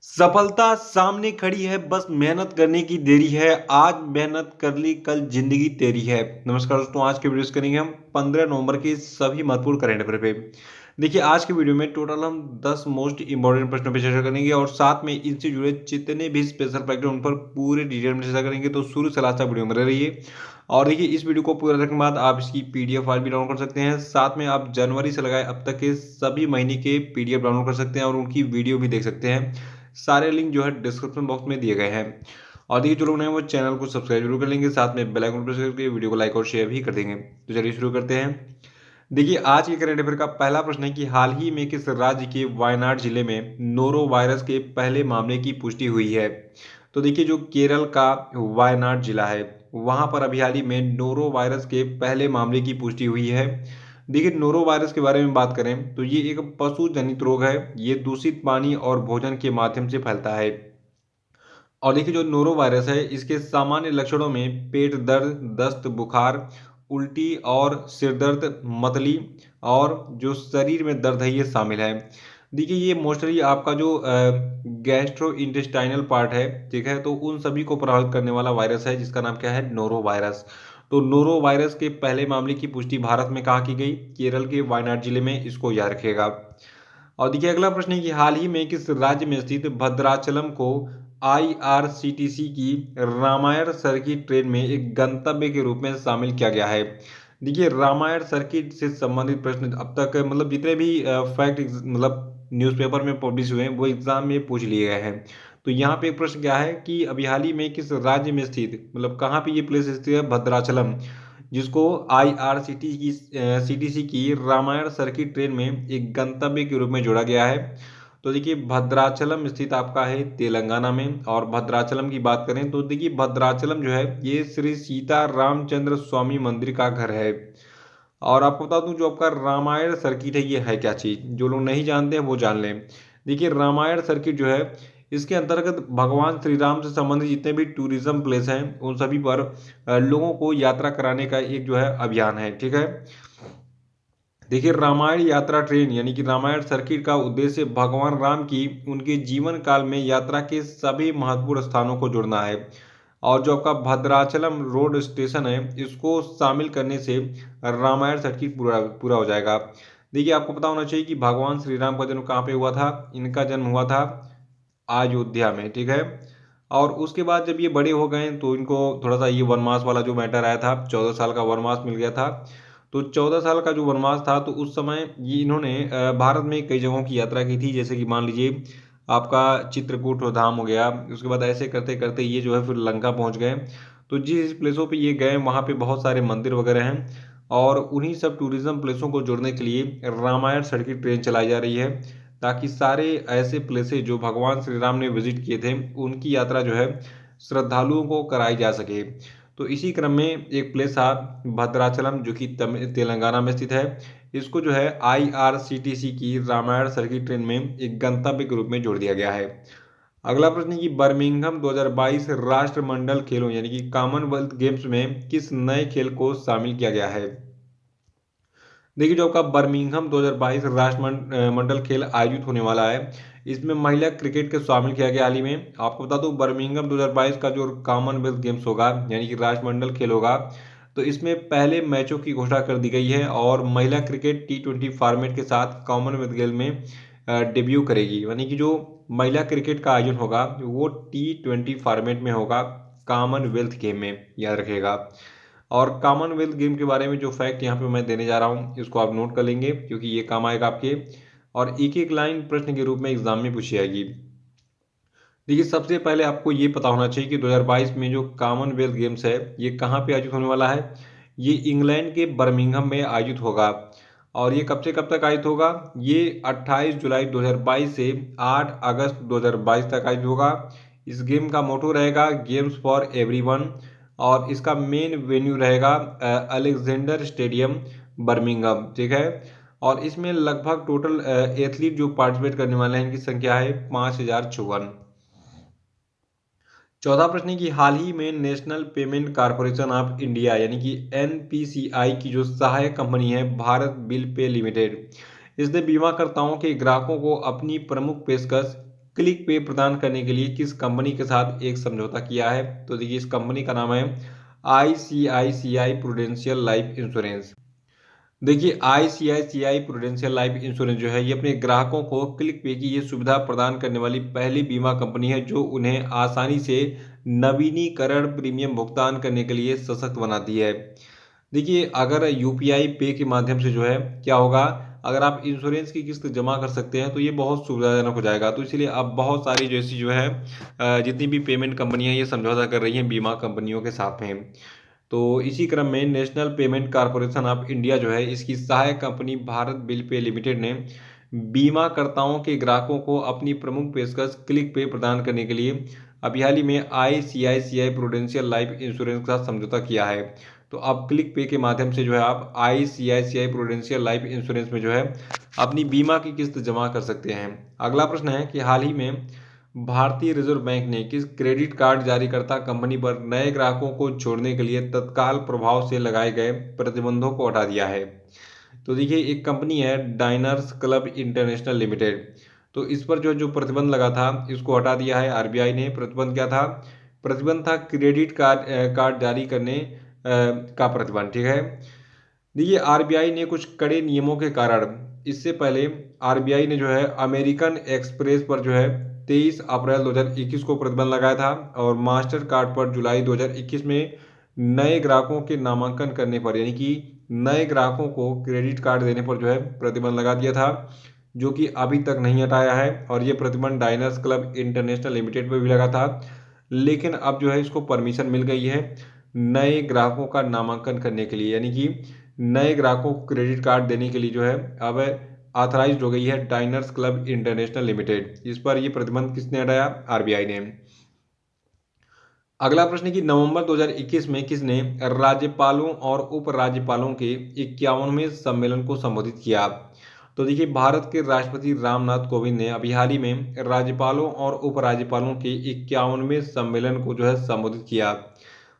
सफलता सामने खड़ी है, बस मेहनत करने की देरी है। आज मेहनत कर ली, कल जिंदगी तेरी है। नमस्कार दोस्तों, आज के वीडियोस करेंगे हम 15 नवंबर के सभी महत्वपूर्ण करंट अफेयर पे। देखिए, आज के वीडियो में टोटल हम 10 मोस्ट इंपॉर्टेंट प्रश्नों पर चर्चा करेंगे और साथ में इनसे जुड़े जितने भी स्पेशल फैक्ट हैं उन पर पूरे डिटेल में चर्चा करेंगे। तो शुरू से लास्ट तक वीडियो में रहिए। और देखिए, इस वीडियो को पूरा देखने के बाद आप इसकी पीडीएफ फाइल भी डाउनलोड कर सकते हैं। साथ में आप जनवरी से लगाए अब तक के सभी महीने के पीडीएफ डाउनलोड कर सकते हैं और उनकी वीडियो भी देख सकते हैं। सारे लिंक जो है डिस्क्रिप्शन बॉक्स में दिए गए हैं। और देखिए, जो लोग नए हैं वो चैनल को सब्सक्राइब जरूर कर लेंगे, साथ में बेल आइकन प्रेस करके वीडियो को लाइक और शेयर भी कर देंगे। तो चलिए शुरू करते हैं। देखिए, आज के करंट अफेयर का पहला प्रश्न है कि हाल ही में किस राज्य के वायनाड जिले में नोरो वायरस के पहले मामले की पुष्टि हुई है। तो देखिए, जो केरल का वायनाड जिला है वहां पर अभी हाल ही में नोरो वायरस के पहले मामले की पुष्टि हुई है। देखिए, नोरो वायरस के बारे में बात करें तो ये एक पशु जनित रोग है। ये दूषित पानी और भोजन के माध्यम से फैलता है। और देखिए, जो नोरो वायरस है इसके सामान्य लक्षणों में पेट दर्द, दस्त, बुखार, उल्टी और सिर दर्द, मतली और जो शरीर में दर्द है ये शामिल है। देखिए, ये मोस्टली आपका जो गैस्ट्रो इंटेस्टाइनल पार्ट है, ठीक है, तो उन सभी को प्रभावित करने वाला वायरस है जिसका नाम क्या है, नोरो वायरस। तो नोरो वायरस के पहले मामले की पुष्टि भारत में कहाँ की गई, केरल के वायनाड जिले में। इसको याद रखिएगा। और देखिए, अगला प्रश्न है कि हाल ही में किस राज्य में स्थित भद्राचलम को आईआरसीटीसी की रामायण सर्किट ट्रेन में एक गंतव्य के रूप में शामिल किया गया है। देखिए, रामायण सर्किट से संबंधित प्रश्न अब तक मतलब जितने भी फैक्ट मतलब न्यूज़पेपर में पब्लिश हुए हैं वो एग्जाम में पूछ लिए गए हैं। तो यहाँ पे एक प्रश्न क्या है कि अभी हाल ही में किस राज्य में स्थित, मतलब कहाँ पे ये प्लेस स्थित है, भद्राचलम, जिसको आईआरसीटी की सीटीसी की रामायण सर्किट ट्रेन में एक गंतव्य के रूप में जोड़ा गया है। तो देखिए, भद्राचलम स्थित आपका है तेलंगाना में। और भद्राचलम की बात करें तो देखिए, भद्राचलम जो है ये श्री सीता रामचंद्र स्वामी मंदिर का घर है। और आपको बता दूं, जो आपका रामायण सर्किट है ये है क्या चीज़, जो लोग नहीं जानते हैं वो जान लें। देखिए, रामायण सर्किट जो है इसके अंतर्गत भगवान श्री राम से संबंधित जितने भी टूरिज्म प्लेस हैं उन सभी पर लोगों को यात्रा कराने का एक जो है अभियान है, ठीक है। देखिए, रामायण यात्रा ट्रेन यानी कि रामायण सर्किट का उद्देश्य भगवान राम की उनके जीवन काल में यात्रा के सभी महत्वपूर्ण स्थानों को जोड़ना है। और जो आपका भद्राचलम रोड स्टेशन है इसको शामिल करने से रामायण सर्किट पूरा पूरा हो जाएगा। देखिए, आपको पता होना चाहिए कि भगवान श्री राम का जन्म कहाँ पे हुआ था। इनका जन्म हुआ था अयोध्या में, ठीक है। और उसके बाद जब ये बड़े हो गए तो इनको थोड़ा सा ये वनवास वाला जो मैटर आया था, 14 साल का वनवास मिल गया था। तो 14 साल का जो वनवास था तो उस समय ये इन्होंने भारत में कई जगहों की यात्रा की थी, जैसे कि मान लीजिए आपका चित्रकूट धाम हो गया। उसके बाद ऐसे करते करते ये जो है फिर लंका पहुंच गए। तो जिस प्लेसों पे ये गए वहाँ पे बहुत सारे मंदिर वगैरह हैं। और उन्हीं सब टूरिज्म प्लेसों को जोड़ने के लिए रामायण सर्किट ट्रेन चलाई जा रही है, ताकि सारे ऐसे प्लेसेस जो भगवान श्री राम ने विजिट किए थे उनकी यात्रा जो है श्रद्धालुओं को कराई जा सके। तो इसी क्रम में एक प्लेस था भद्राचलम, जो कि तेलंगाना में स्थित है। इसको जो है आईआरसीटीसी की रामायण सर्किट ट्रेन में एक गंतव्य के रूप में जोड़ दिया गया है। अगला प्रश्न है कि बर्मिंघम 2022 राष्ट्रमंडल खेलों यानी कि कॉमनवेल्थ गेम्स में किस नए खेल को शामिल किया गया है। देखिए, जो आपका बर्मिंघम 2022 राष्ट्रमंडल खेल आयोजित होने वाला है इसमें महिला क्रिकेट के शामिल किया गया हाल ही में। आपको बता दूं, बर्मिंघम 2022 का जो कॉमनवेल्थ गेम्स होगा यानी कि राष्ट्रमंडल खेल होगा, तो इसमें पहले मैचों की घोषणा कर दी गई है। और महिला क्रिकेट T20 फॉर्मेट के साथ कॉमनवेल्थ गेम में डेब्यू करेगी। यानी कि जो महिला क्रिकेट का आयोजन होगा वो T20 फॉर्मेट में होगा, कॉमनवेल्थ गेम में, याद रखिएगा। और कॉमनवेल्थ गेम के बारे में जो फैक्ट यहाँ पे मैं देने जा रहा हूँ इसको आप नोट कर लेंगे, क्योंकि ये काम आएगा आपके। और एक एक लाइन प्रश्न के रूप में एग्जाम में पूछी जाएगी। देखिए, सबसे पहले आपको ये पता होना चाहिए कि 2022 में जो कॉमनवेल्थ गेम्स है ये कहाँ पे आयोजित होने वाला है। ये इंग्लैंड के बर्मिंघम में आयोजित होगा। और ये कब से कब तक आयोजित होगा, ये 28 जुलाई 2022 से 8 अगस्त 2022 तक आयोजित होगा। इस गेम का मोटो रहेगा गेम्स फॉर एवरीवन। और इसका मेन वेन्यू रहेगा अलेक्जेंडर स्टेडियम, बर्मिंघम, ठीक है। और इसमें लगभग टोटल एथलीट जो पार्टिसिपेट करने वाले हैं इनकी संख्या है 5054। चौथा प्रश्न है कि हाल ही में national payment corporation of India यानी कि एनपीसीआई की जो सहायक कंपनी है भारत बिल पे लिमिटेड, इसने बीमाकर्ताओं के ग्राहकों को अपनी प्रमुख पेशकश क्लिक पे प्रदान करने के लिए किस कंपनी के साथ एक समझौता किया है? तो देखिए इस कंपनी का नाम है आईसीआईसीआई प्रूडेंशियल लाइफ इंश्योरेंस। देखिए आईसीआईसीआई प्रूडेंशियल लाइफ इंश्योरेंस जो है ये अपने ग्राहकों को क्लिक पे की ये सुविधा प्रदान करने वाली पहली बीमा कंपनी है जो उन्हें आसानी से नवीनीकरण प्रीमियम भुगतान करने के लिए सशक्त बनाती है। देखिए अगर यूपीआई पे के माध्यम से जो है क्या होगा, अगर आप इंश्योरेंस की किस्त जमा कर सकते हैं तो ये बहुत सुविधाजनक हो जाएगा। तो इसलिए अब बहुत सारी जैसी जो है जितनी भी पेमेंट कंपनियां ये समझौता कर रही हैं बीमा कंपनियों के साथ में। तो इसी क्रम में national payment corporation of India जो है इसकी सहायक company Bharat bill pay limited ने बीमाकर्ताओं के ग्राहकों को अपनी प्रमुख पेशकश क्लिक पे प्रदान करने के लिए अभी हाल ही में आईसीआईसीआई प्रूडेंशियल लाइफ इंश्योरेंस के साथ समझौता किया है। तो अब क्लिक पे के माध्यम से जो है आप आईसीआईसीआई प्रूडेंशियल लाइफ इंश्योरेंस में जो है अपनी बीमा की किस्त जमा कर सकते हैं। अगला प्रश्न है कि हाल ही में भारतीय रिजर्व बैंक ने किस क्रेडिट कार्ड जारीकर्ता कंपनी पर नए ग्राहकों को जोड़ने के लिए तत्काल प्रभाव से लगाए गए प्रतिबंधों को हटा दिया है? तो देखिए एक कंपनी है डायनर्स क्लब इंटरनेशनल लिमिटेड। तो इस पर जो जो प्रतिबंध लगा था इसको हटा दिया है आरबीआई ने। प्रतिबंध क्या था? प्रतिबंध था क्रेडिट कार्ड जारी करने का प्रतिबंध। ठीक है। देखिए आरबीआई ने कुछ कड़े नियमों के कारण इससे पहले आरबीआई ने जो है अमेरिकन एक्सप्रेस पर जो है 23 अप्रैल 2021 को प्रतिबंध लगाया था और मास्टर कार्ड पर जुलाई 2021 में नए ग्राहकों के नामांकन करने पर यानी कि नए ग्राहकों को क्रेडिट कार्ड देने पर जो है प्रतिबंध लगा दिया था, जो कि अभी तक नहीं हटाया है। और ये प्रतिबंध डायनर्स क्लब इंटरनेशनल लिमिटेड पर भी लगा था, लेकिन अब जो है इसको परमिशन मिल गई है नए ग्राहकों का नामांकन करने के लिए, यानी कि नए ग्राहकों को क्रेडिट कार्ड देने के लिए जो है अब ऑथराइज्ड हो गई है डायनर्स क्लब इंटरनेशनल लिमिटेड। इस पर यह प्रतिबंध किसने हटाया? आरबीआई ने। अगला प्रश्न है कि नवंबर 2021 में किसने राज्यपालों और उपराज्यपालों के 51वें सम्मेलन को संबोधित किया? तो देखिए भारत के राष्ट्रपति रामनाथ कोविंद ने अभी हाल ही में राज्यपालों और उपराज्यपालों के 51वें सम्मेलन को जो है संबोधित किया।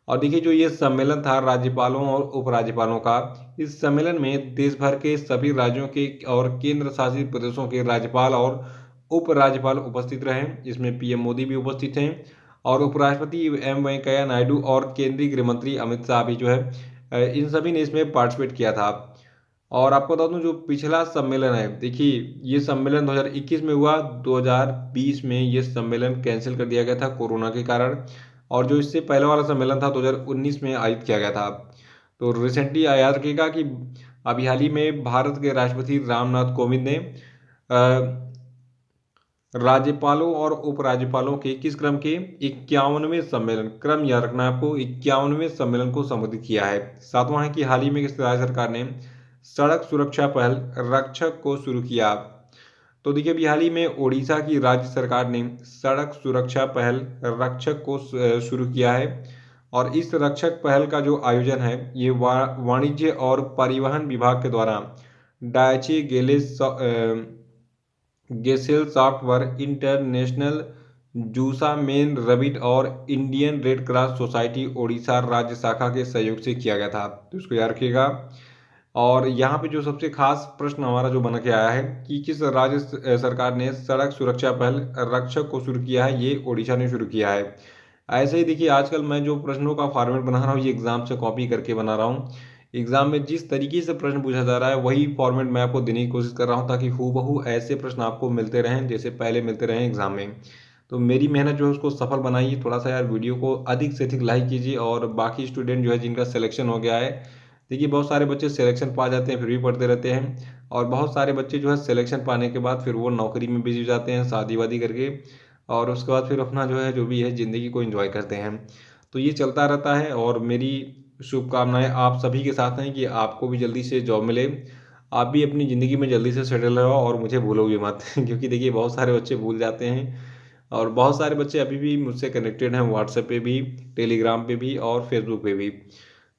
और देखिए जो ये सम्मेलन था राज्यपालों और उपराज्यपालों का, इस सम्मेलन में देश भर के सभी राज्यों के और केंद्र शासित प्रदेशों के राज्यपाल और उपराज्यपाल उपस्थित रहे। इसमें पीएम मोदी भी उपस्थित हैं और उपराष्ट्रपति एम वेंकैया नायडू और केंद्रीय गृह मंत्री अमित शाह भी जो है इन सभी ने इसमें पार्टिसिपेट किया था। और आपको बता दूं जो पिछला सम्मेलन है, देखिए ये सम्मेलन 2021 में हुआ, 2020 में ये सम्मेलन कैंसिल कर दिया गया था कोरोना के कारण। और जो इससे पहले वाला सम्मेलन था 2019 में आयोजित किया गया था। तो रिसेंटली याद रखिएगा कि अभी हाल ही में भारत के राष्ट्रपति रामनाथ कोविंद ने राज्यपालों और उपराज्यपालों के किस क्रम के 51वें सम्मेलन, क्रम याद रखना है आपको, 51वें सम्मेलन को संबोधित किया है। सातवां है कि हाल ही में किस राज्य सरकार ने सड़क सुरक्षा पहल रक्षक को शुरू किया? तो देखिए अभी हाल ही में ओडिशा की राज्य सरकार ने सड़क सुरक्षा पहल रक्षक को शुरू किया है। और इस रक्षक पहल का जो आयोजन है ये वाणिज्य और परिवहन विभाग के द्वारा डायचे Gesell software international, जूसा main rabbit और Indian red cross society Odisha राज्य शाखा के सहयोग से किया गया था। तो इसको याद रखिएगा। और यहाँ पे जो सबसे खास प्रश्न हमारा जो बन के आया है कि किस राज्य सरकार ने सड़क सुरक्षा पहल रक्षक को शुरू किया है? ये ओडिशा ने शुरू किया है। ऐसे ही देखिए आजकल मैं जो प्रश्नों का फॉर्मेट बना रहा हूँ ये एग्जाम से कॉपी करके बना रहा हूँ। एग्जाम में जिस तरीके से प्रश्न पूछा जा रहा है वही फॉर्मेट मैं आपको देने की कोशिश कर रहा हूँ ताकि हूबहू ऐसे प्रश्न आपको मिलते रहें जैसे पहले मिलते रहे एग्जाम में। तो मेरी मेहनत जो है उसको सफल बनाइए। थोड़ा सा यार वीडियो को अधिक से अधिक लाइक कीजिए। और बाकी स्टूडेंट जो है जिनका सिलेक्शन हो गया है, देखिए बहुत सारे बच्चे सिलेक्शन पा जाते हैं फिर भी पढ़ते रहते हैं, और बहुत सारे बच्चे जो है सिलेक्शन पाने के बाद फिर वो नौकरी में बिजी हो जाते हैं शादी वादी करके, और उसके बाद फिर अपना जो है जो भी है ज़िंदगी को एंजॉय करते हैं। तो ये चलता रहता है और मेरी शुभकामनाएं आप सभी के साथ हैं कि आपको भी जल्दी से जॉब मिले, आप भी अपनी ज़िंदगी में जल्दी से सेटल रहो और मुझे भूलो भी मत क्योंकि देखिए बहुत सारे बच्चे भूल जाते हैं और बहुत सारे बच्चे अभी भी मुझसे कनेक्टेड हैं व्हाट्सएप पे भी, टेलीग्राम पे भी और फेसबुक पे भी।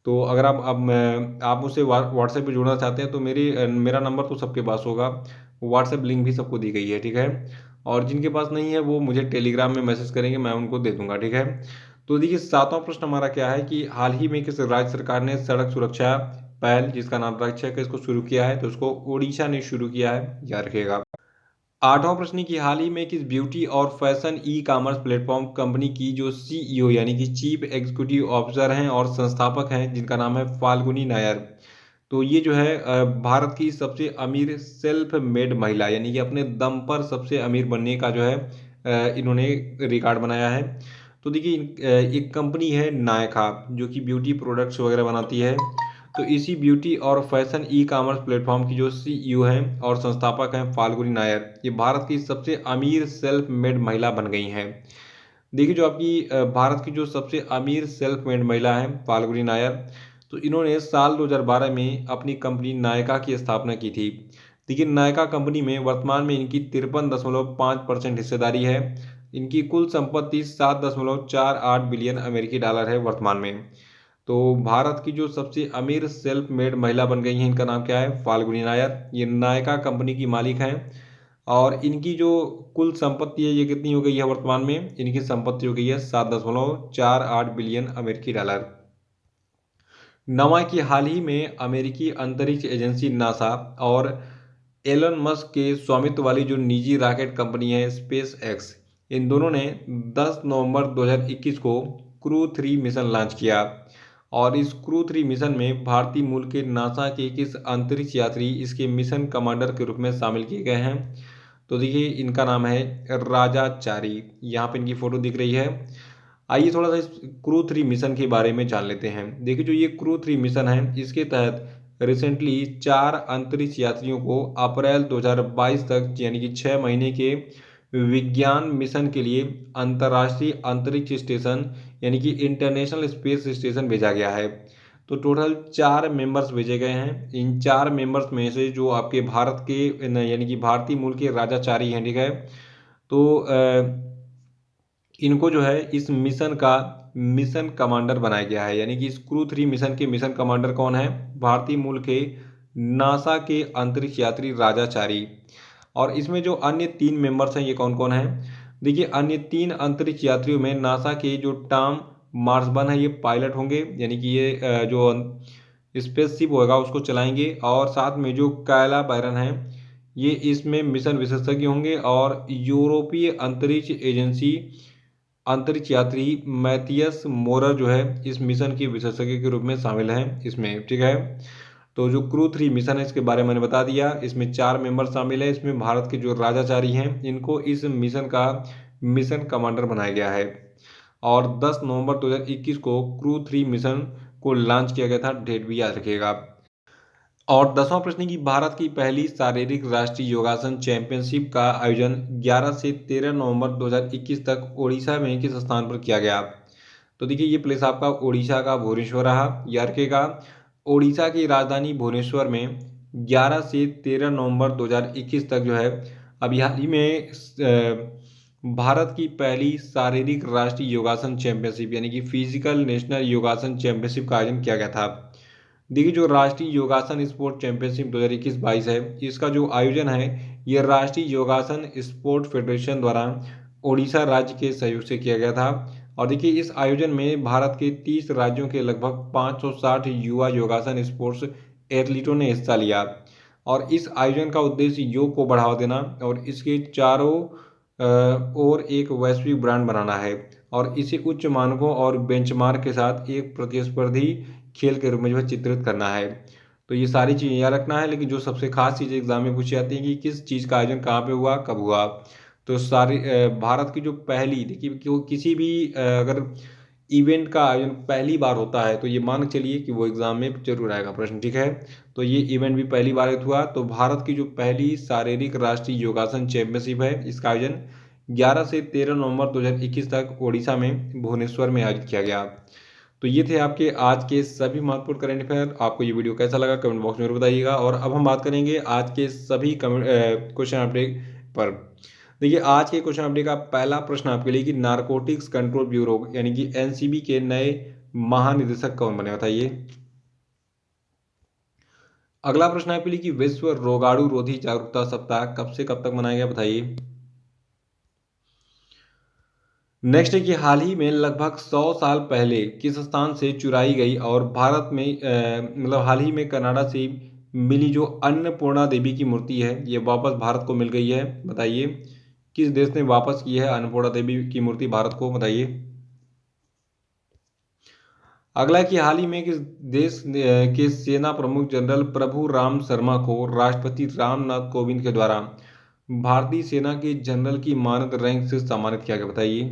तो अगर आप मुझसे व्हाट्सएप पे जुड़ना चाहते हैं तो मेरा नंबर तो सबके पास होगा, व्हाट्सएप लिंक भी सबको दी गई है। ठीक है। और जिनके पास नहीं है वो मुझे टेलीग्राम में मैसेज करेंगे, मैं उनको दे दूंगा। ठीक है। तो देखिए सातवां प्रश्न हमारा क्या है कि हाल ही में किस राज्य सरकार ने सड़क सुरक्षा पहल जिसका नाम रक्षक है इसको शुरू किया है? तो उसको ओडिशा ने शुरू किया है, याद रखिएगा। आठवां प्रश्न की हाल ही में किस ब्यूटी और fashion e commerce platform company की जो सीईओ यानी कि चीफ एग्जीक्यूटिव ऑफिसर हैं और संस्थापक हैं जिनका नाम है फाल्गुनी नायर, तो ये जो है भारत की सबसे अमीर सेल्फ मेड महिला यानी कि अपने दम पर सबसे अमीर बनने का जो है इन्होंने रिकॉर्ड बनाया है। तो देखिए एक कंपनी है नायका जो कि ब्यूटी प्रोडक्ट्स वगैरह बनाती है। तो इसी ब्यूटी और फैशन ई कॉमर्स प्लेटफॉर्म की जो सीईओ हैं और संस्थापक हैं फाल्गुनी नायर, ये भारत की सबसे अमीर सेल्फ मेड महिला बन गई हैं। देखिए जो आपकी भारत की जो सबसे अमीर सेल्फ मेड महिला है फाल्गुनी नायर, तो इन्होंने साल 2012 में अपनी कंपनी नायका की स्थापना की थी। देखिए नायका कंपनी में वर्तमान में इनकी 53.5% हिस्सेदारी है। इनकी कुल संपत्ति 7.48 बिलियन अमेरिकी डॉलर है वर्तमान में। तो भारत की जो सबसे अमीर सेल्फ मेड महिला बन गई हैं, इनका नाम क्या है? फाल्गुनी नायर। ये नायका कंपनी की मालिक हैं और इनकी जो कुल संपत्ति है ये कितनी हो गई है वर्तमान में? इनकी संपत्ति हो गई है 7.48 बिलियन अमेरिकी डॉलर। नवा की हाल ही में अमेरिकी अंतरिक्ष एजेंसी नासा और एलन मस्क के स्वामित्व वाली जो निजी रॉकेट कंपनी है स्पेस एक्स, इन दोनों ने 10 नवंबर 2021 को क्रू 3 मिशन लॉन्च किया। और इस क्रू 3 मिशन में भारतीय मूल के नासा के किस अंतरिक्ष यात्री इसके मिशन कमांडर के रूप में शामिल किए गए हैं? तो देखिए इनका नाम है राजाचारी। यहाँ पे इनकी फोटो दिख रही है। आइए थोड़ा सा इस क्रू 3 मिशन के बारे में जान लेते हैं। देखिए जो ये क्रू 3 मिशन है इसके तहत रिसेंटली 4 अंतरिक्ष यात्रियों को अप्रैल 2022 तक यानी कि 6 महीने के विज्ञान मिशन के लिए अंतर्राष्ट्रीय अंतरिक्ष स्टेशन यानी कि इंटरनेशनल स्पेस स्टेशन भेजा गया है। तो टोटल 4 मेंबर्स भेजे गए हैं। इन 4 मेंबर्स में से जो आपके भारत के यानी कि भारतीय मूल के राजाचारी हैं, ठीक है, तो इनको जो है इस मिशन का मिशन कमांडर बनाया गया है। यानी कि इस क्रू 3 मिशन के मिशन कमांडर कौन है? भारतीय मूल के नासा के अंतरिक्ष यात्री राजाचारी। और इसमें जो अन्य 3 मेंबर्स हैं ये कौन कौन हैं? देखिए अन्य 3 अंतरिक्ष यात्रियों में नासा के जो टॉम मार्सबन है ये पायलट होंगे, यानी कि ये जो स्पेसशिप होगा उसको चलाएंगे। और साथ में जो कायला बैरन है ये इसमें मिशन विशेषज्ञ होंगे। और यूरोपीय अंतरिक्ष एजेंसी अंतरिक्ष यात्री मैथियस मोरर जो है इस मिशन के विशेषज्ञ के रूप में शामिल हैं इसमें, ठीक है। तो जो क्रू 3 मिशन है इसके बारे में मैंने बता दिया। इसमें 4 मेंबर शामिल है। इसमें भारत के जो राजाचारी हैं इनको इस मिशन का मिशन कमांडर बनाया गया है। और 10 नवंबर 2021 को क्रू 3 मिशन को लॉन्च किया गया था, डेट भी याद रखिएगा। और 10वां प्रश्न की भारत की पहली शारीरिक राष्ट्रीय योगासन चैंपियनशिप का आयोजन 11 से 13 नवंबर 2021 तक ओडिशा में किस स्थान पर किया गया? तो देखिए ये प्लेस आपका ओडिशा का भुवनेश्वर रहा, याद रखिएगा। ओडिशा की राजधानी भुवनेश्वर में 11 से 13 नवंबर 2021 तक जो है अभी हाल ही में भारत की पहली शारीरिक राष्ट्रीय योगासन चैंपियनशिप यानी कि फिजिकल नेशनल योगासन चैंपियनशिप का आयोजन किया गया था। देखिए जो राष्ट्रीय योगासन स्पोर्ट चैंपियनशिप 2021-22 है इसका जो आयोजन है ये राष्ट्रीय योगासन स्पोर्ट फेडरेशन द्वारा ओडिशा राज्य के सहयोग से किया गया था। और देखिए इस आयोजन में भारत के 30 राज्यों के लगभग 560 युवा योगासन स्पोर्ट्स एथलीटों ने हिस्सा लिया। और इस आयोजन का उद्देश्य योग को बढ़ावा देना और इसके चारों ओर एक वैश्विक ब्रांड बनाना है और इसे उच्च मानकों और बेंचमार्क के साथ एक प्रतिस्पर्धी खेल के रूप में जो है चित्रित करना है। तो ये सारी चीज़ें याद रखना है। लेकिन जो सबसे खास चीज़ एग्जाम में पूछी जाती है कि किस चीज़ का आयोजन कहाँ पे हुआ, कब हुआ। तो सारी भारत की जो पहली, देखिए किसी भी अगर इवेंट का आयोजन पहली बार होता है तो ये मान के चलिए कि वो एग्जाम में जरूर आएगा प्रश्न, ठीक है। तो ये इवेंट भी पहली बार हुआ। तो भारत की जो पहली शारीरिक राष्ट्रीय योगासन चैंपियनशिप है इसका आयोजन 11 से 13 नवंबर 2021 तक ओडिशा में भुवनेश्वर में आयोजित किया गया। तो ये थे आपके आज के सभी महत्वपूर्ण करंट अफेयर। आपको ये वीडियो कैसा लगा कमेंट बॉक्स में जरूर बताइएगा। और अब हम बात करेंगे आज के सभी क्वेश्चन अपडेट पर। देखिए आज के क्वेश्चन अपडेट का पहला प्रश्न आपके लिए कि नारकोटिक्स कंट्रोल ब्यूरो यानी कि एनसीबी के नए महानिदेशक कौन बने, बताइए। अगला प्रश्न आपके लिए कि विश्व रोगाणु रोधी जागरूकता सप्ताह कब से कब तक मनाया गया, बताइए। नेक्स्ट है कि हाल ही में लगभग 100 साल पहले किस स्थान से चुराई गई और भारत में मतलब हाल ही में कनाडा से मिली जो अन्नपूर्णा देवी की मूर्ति है ये वापस भारत को मिल गई है? बताइए किस देश ने वापस की है अन्नपूर्णा देवी की मूर्ति भारत को? बताइए। अगला कि हाल ही में किस देश के सेना प्रमुख जनरल प्रभु राम शर्मा को राष्ट्रपति रामनाथ कोविंद के द्वारा भारतीय सेना के जनरल की मानद रैंक से सम्मानित किया गया? बताइए।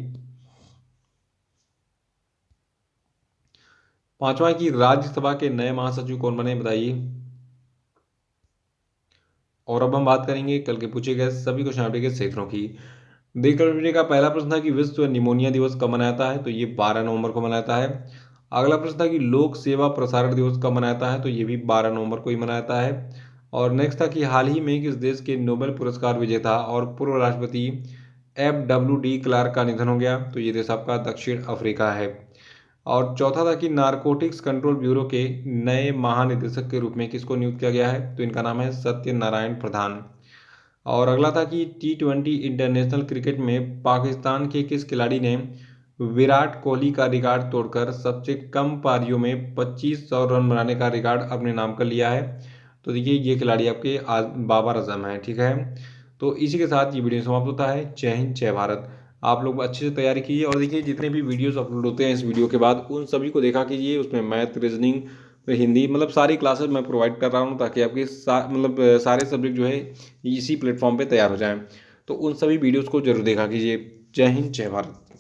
पांचवा कि राज्यसभा के नए महासचिव कौन बने? बताइए। और अब हम बात करेंगे कल के पूछे गए सभी क्वेश्चन के क्षेत्रों की। देखिए का पहला प्रश्न था कि विश्व निमोनिया दिवस कब मनाता है? तो ये 12 नवंबर को मनाता है। अगला प्रश्न था कि लोक सेवा प्रसारण दिवस कब मनाता है? तो ये भी 12 नवंबर को ही मनाता है। और नेक्स्ट था कि हाल ही में किस देश के नोबेल पुरस्कार विजेता और पूर्व राष्ट्रपति FWD क्लार्क का निधन हो गया? तो ये देश आपका दक्षिण अफ्रीका है। और चौथा था कि नारकोटिक्स कंट्रोल ब्यूरो के नए महानिदेशक के रूप में किसको नियुक्त किया गया है? तो इनका नाम है सत्यनारायण प्रधान। और अगला था कि T20 इंटरनेशनल क्रिकेट में पाकिस्तान के किस खिलाड़ी ने विराट कोहली का रिकॉर्ड तोड़कर सबसे कम पारियों में 2500 रन बनाने का रिकॉर्ड अपने नाम कर लिया है? तो देखिए ये खिलाड़ी आपके बाबर आजम है। ठीक है, तो इसी के साथ ये वीडियो समाप्त होता है। जय हिंद जय भारत। आप लोग अच्छे से तैयारी कीजिए और देखिए जितने भी वीडियोस अपलोड होते हैं इस वीडियो के बाद उन सभी को देखा कीजिए। उसमें मैथ, रीजनिंग, हिंदी, मतलब सारी क्लासेस मैं प्रोवाइड कर रहा हूँ ताकि आपके सारे सब्जेक्ट जो है इसी प्लेटफॉर्म पे तैयार हो जाएं। तो उन सभी वीडियोस को जरूर देखा कीजिए। जय हिंद जय भारत।